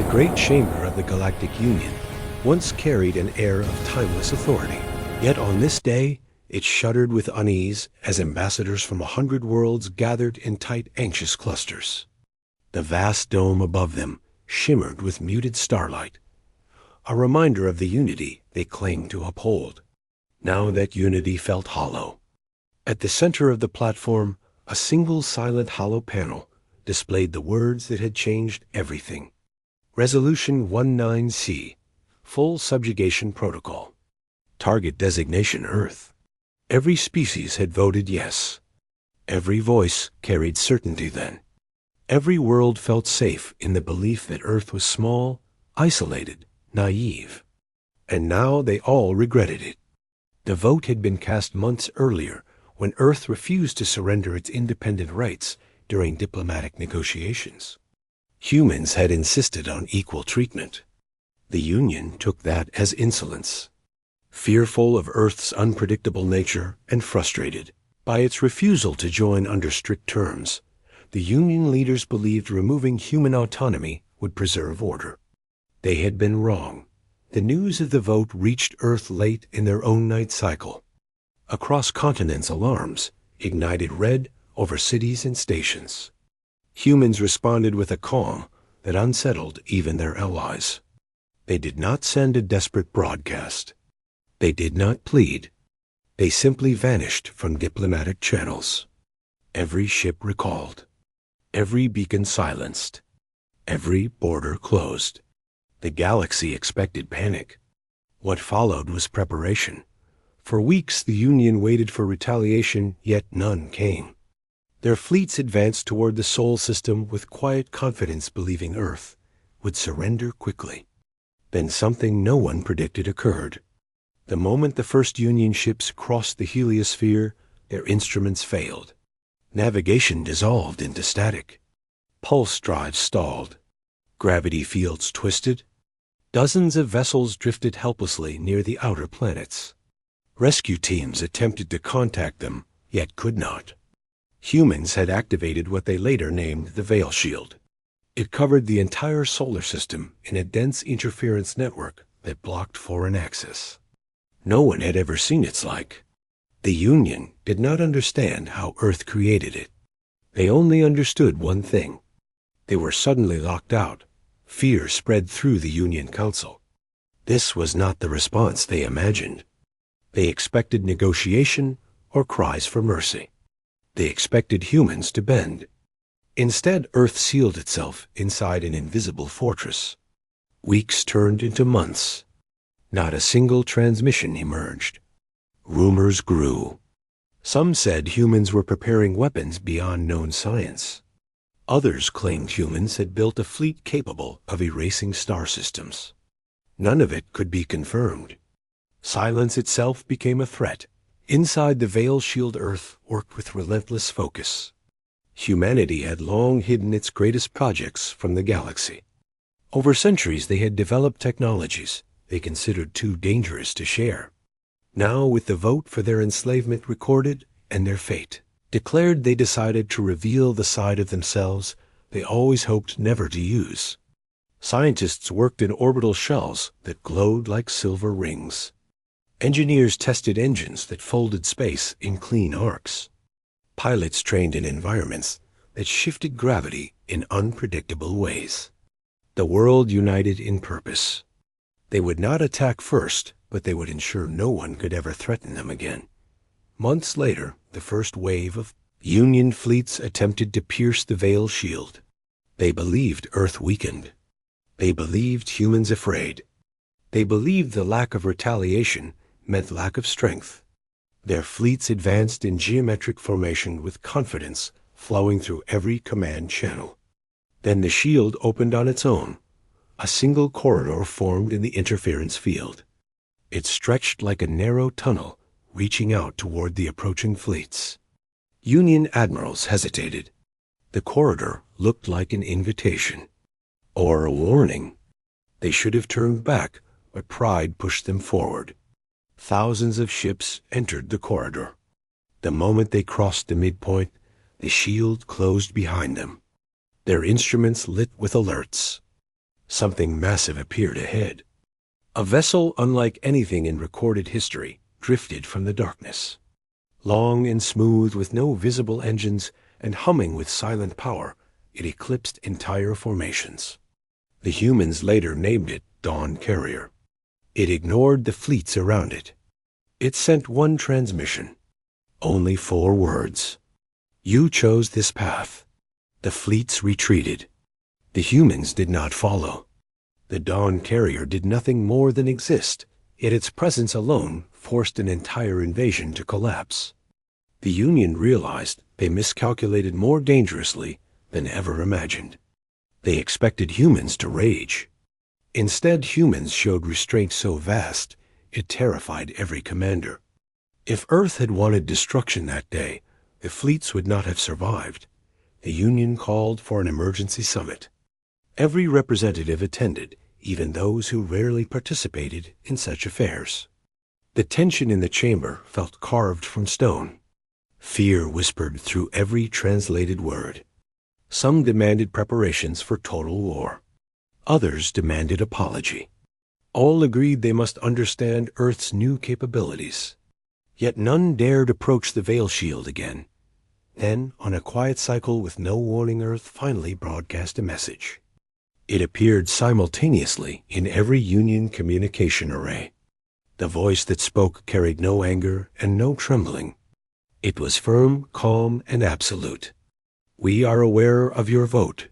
great chamber of the Galactic Union once carried an air of timeless authority. Yet on this day, it shuddered with unease as ambassadors from 100 worlds gathered in tight, anxious clusters. The vast dome above them shimmered with muted starlight, a reminder of the unity they claimed to uphold. Now that unity felt hollow. At the center of the platform, a single silent hollow panel displayed the words that had changed everything. Resolution 19C, Full Subjugation Protocol. Target designation Earth. Every species had voted yes. Every voice carried certainty then. Every world felt safe in the belief that Earth was small, isolated, naive. And now they all regretted it. The vote had been cast months earlier when Earth refused to surrender its independent rights during diplomatic negotiations. Humans had insisted on equal treatment. The Union took that as insolence. Fearful of Earth's unpredictable nature and frustrated by its refusal to join under strict terms, the Union leaders believed removing human autonomy would preserve order. They had been wrong. The news of the vote reached Earth late in their own night cycle. Across continents, alarms ignited red over cities and stations. Humans responded with a calm that unsettled even their allies. They did not send a desperate broadcast. They did not plead. They simply vanished from diplomatic channels. Every ship recalled. Every beacon silenced. Every border closed. The galaxy expected panic. What followed was preparation. For weeks the Union waited for retaliation, yet none came. Their fleets advanced toward the Sol system with quiet confidence, believing Earth would surrender quickly. Then something no one predicted occurred. The moment the first Union ships crossed the heliosphere, their instruments failed. Navigation dissolved into static. Pulse drives stalled. Gravity fields twisted. Dozens of vessels drifted helplessly near the outer planets. Rescue teams attempted to contact them, yet could not. Humans had activated what they later named the Veil Shield. It covered the entire solar system in a dense interference network that blocked foreign access. No one had ever seen its like. The Union did not understand how Earth created it. They only understood one thing. They were suddenly locked out. Fear spread through the Union Council. This was not the response they imagined. They expected negotiation or cries for mercy. They expected humans to bend. Instead, Earth sealed itself inside an invisible fortress. Weeks turned into months. Not a single transmission emerged. Rumors grew. Some said humans were preparing weapons beyond known science. Others claimed humans had built a fleet capable of erasing star systems. None of it could be confirmed. Silence itself became a threat. Inside the Veil Shield, Earth worked with relentless focus. Humanity had long hidden its greatest projects from the galaxy. Over centuries they had developed technologies they considered too dangerous to share. Now, with the vote for their enslavement recorded and their fate declared, they decided to reveal the side of themselves they always hoped never to use. Scientists worked in orbital shells that glowed like silver rings. Engineers tested engines that folded space in clean arcs. Pilots trained in environments that shifted gravity in unpredictable ways. The world united in purpose. They would not attack first, but they would ensure no one could ever threaten them again. Months later, the first wave of Union fleets attempted to pierce the Veil Shield. They believed Earth weakened. They believed humans afraid. They believed the lack of retaliation meant lack of strength. Their fleets advanced in geometric formation with confidence flowing through every command channel. Then the shield opened on its own. A single corridor formed in the interference field. It stretched like a narrow tunnel, reaching out toward the approaching fleets. Union admirals hesitated. The corridor looked like an invitation, or a warning. They should have turned back, but pride pushed them forward. Thousands of ships entered the corridor. The moment they crossed the midpoint, the shield closed behind them. Their instruments lit with alerts. Something massive appeared ahead. A vessel unlike anything in recorded history drifted from the darkness. Long and smooth, with no visible engines and humming with silent power, it eclipsed entire formations. The humans later named it Dawn Carrier. It ignored the fleets around it. It sent one transmission. Only 4 words. You chose this path. The fleets retreated. The humans did not follow. The Dawn Carrier did nothing more than exist, yet its presence alone forced an entire invasion to collapse. The Union realized they miscalculated more dangerously than ever imagined. They expected humans to rage. Instead, humans showed restraint so vast, it terrified every commander. If Earth had wanted destruction that day, the fleets would not have survived. The Union called for an emergency summit. Every representative attended, even those who rarely participated in such affairs. The tension in the chamber felt carved from stone. Fear whispered through every translated word. Some demanded preparations for total war. Others demanded apology. All agreed they must understand Earth's new capabilities. Yet none dared approach the veil shield again. Then, on a quiet cycle with no warning, Earth finally broadcast a message. It appeared simultaneously in every Union communication array. The voice that spoke carried no anger and no trembling. It was firm, calm, and absolute. We are aware of your vote.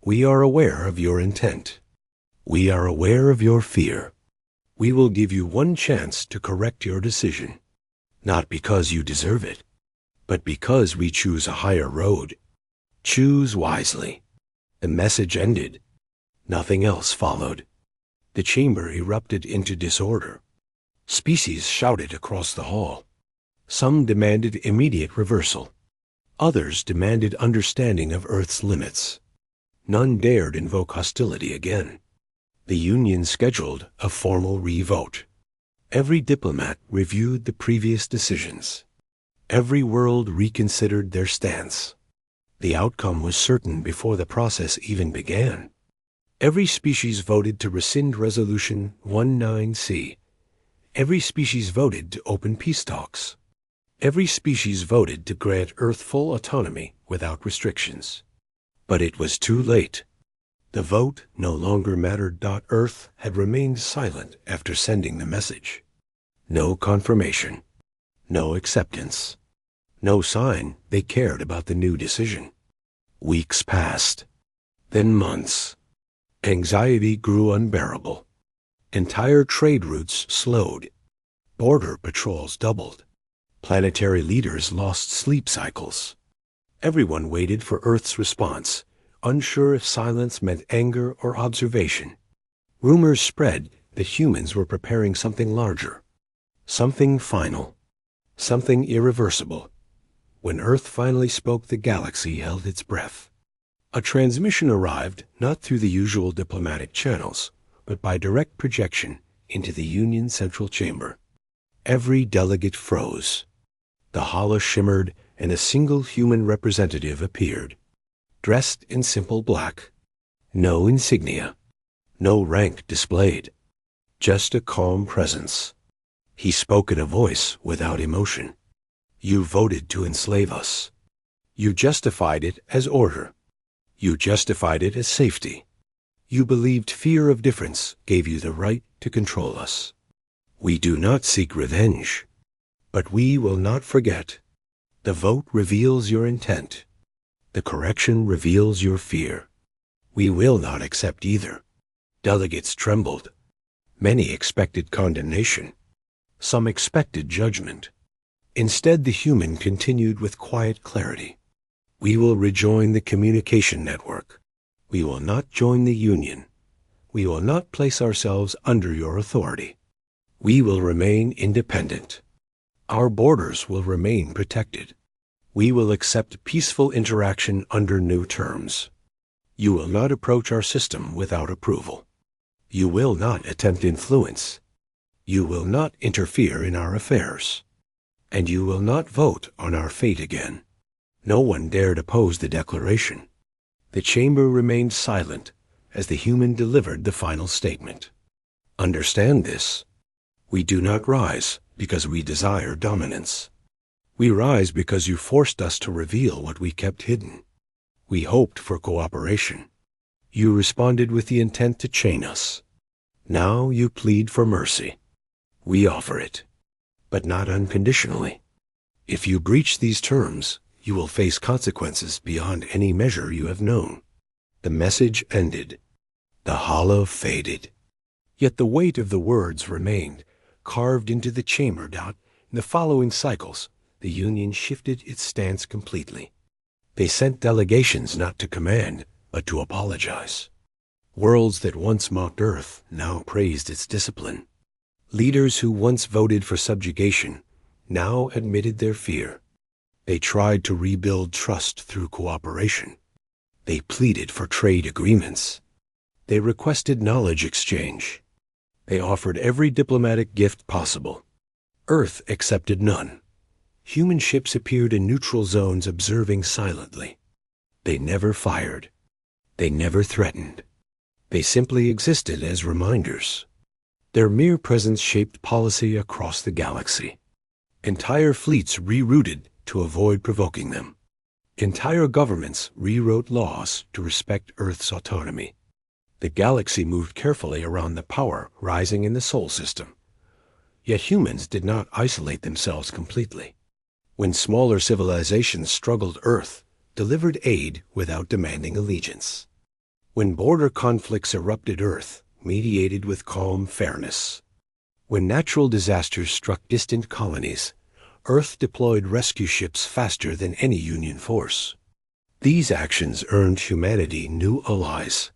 We are aware of your intent. We are aware of your fear. We will give you one chance to correct your decision, not because you deserve it, but because we choose a higher road. Choose wisely. The message ended. Nothing else followed. The chamber erupted into disorder. Species shouted across the hall. Some demanded immediate reversal. Others demanded understanding of Earth's limits. None dared invoke hostility again. The Union scheduled a formal re-vote. Every diplomat reviewed the previous decisions. Every world reconsidered their stance. The outcome was certain before the process even began. Every species voted to rescind Resolution 19C. Every species voted to open peace talks. Every species voted to grant Earth full autonomy without restrictions. But it was too late. The vote no longer mattered. Earth had remained silent after sending the message. No confirmation. No acceptance. No sign they cared about the new decision. Weeks passed. Then months. Anxiety grew unbearable. Entire trade routes slowed. Border patrols doubled. Planetary leaders lost sleep cycles. Everyone waited for Earth's response, unsure if silence meant anger or observation. Rumors spread that humans were preparing something larger, something final, something irreversible. When Earth finally spoke, the galaxy held its breath. A transmission arrived not through the usual diplomatic channels, but by direct projection into the Union Central Chamber. Every delegate froze. The holo shimmered, and a single human representative appeared, dressed in simple black. No insignia, no rank displayed, just a calm presence. He spoke in a voice without emotion. You voted to enslave us. You justified it as order. You justified it as safety. You believed fear of difference gave you the right to control us. We do not seek revenge, but we will not forget. The vote reveals your intent. The correction reveals your fear. We will not accept either. Delegates trembled. Many expected condemnation. Some expected judgment. Instead, the human continued with quiet clarity. We will rejoin the communication network. We will not join the Union. We will not place ourselves under your authority. We will remain independent. Our borders will remain protected. We will accept peaceful interaction under new terms. You will not approach our system without approval. You will not attempt influence. You will not interfere in our affairs. And you will not vote on our fate again. No one dared oppose the declaration. The chamber remained silent as the human delivered the final statement. Understand this. We do not rise because we desire dominance. We rise because you forced us to reveal what we kept hidden. We hoped for cooperation. You responded with the intent to chain us. Now you plead for mercy. We offer it, but not unconditionally. If you breach these terms, you will face consequences beyond any measure you have known. The message ended. The hollow faded. Yet the weight of the words remained, carved into the chamber. In the following cycles, the Union shifted its stance completely. They sent delegations not to command, but to apologize. Worlds that once mocked Earth now praised its discipline. Leaders who once voted for subjugation now admitted their fear. They tried to rebuild trust through cooperation. They pleaded for trade agreements. They requested knowledge exchange. They offered every diplomatic gift possible. Earth accepted none. Human ships appeared in neutral zones observing silently. They never fired. They never threatened. They simply existed as reminders. Their mere presence shaped policy across the galaxy. Entire fleets rerouted to avoid provoking them. Entire governments rewrote laws to respect Earth's autonomy. The galaxy moved carefully around the power rising in the Sol system. Yet humans did not isolate themselves completely. When smaller civilizations struggled, Earth delivered aid without demanding allegiance. When border conflicts erupted, Earth mediated with calm fairness. When natural disasters struck distant colonies, Earth deployed rescue ships faster than any Union force. These actions earned humanity new allies.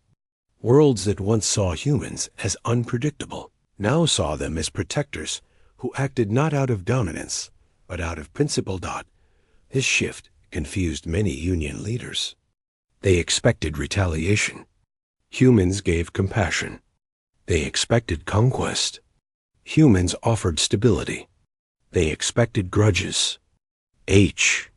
Worlds that once saw humans as unpredictable now saw them as protectors who acted not out of dominance, but out of principle. This shift confused many Union leaders. They expected retaliation. Humans gave compassion. They expected conquest. Humans offered stability. They expected grudges. H